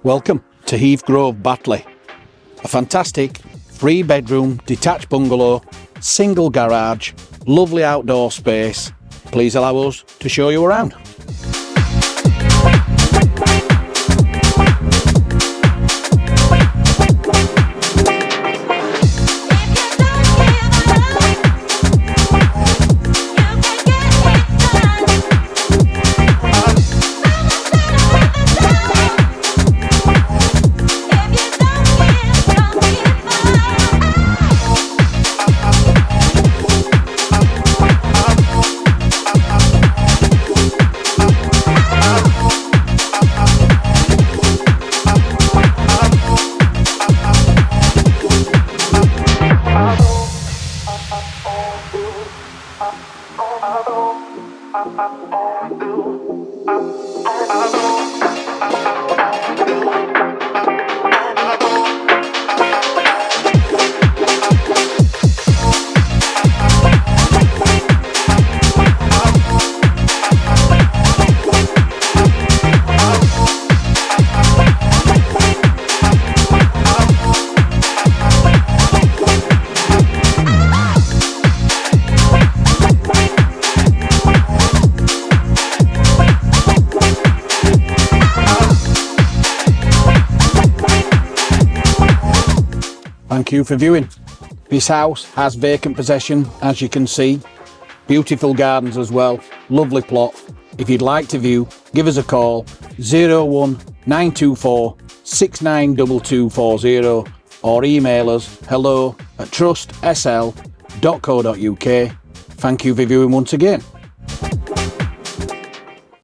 Welcome to Heath Grove, Batley. A fantastic 3-bedroom detached bungalow, single garage, lovely outdoor space. Please allow us to show you around. Thank you for viewing. This house has vacant possession, as you can see. Beautiful gardens as well, lovely plot. If you'd like to view, give us a call 01924 692240 or email us hello@trustsl.co.uk. Thank you for viewing once again.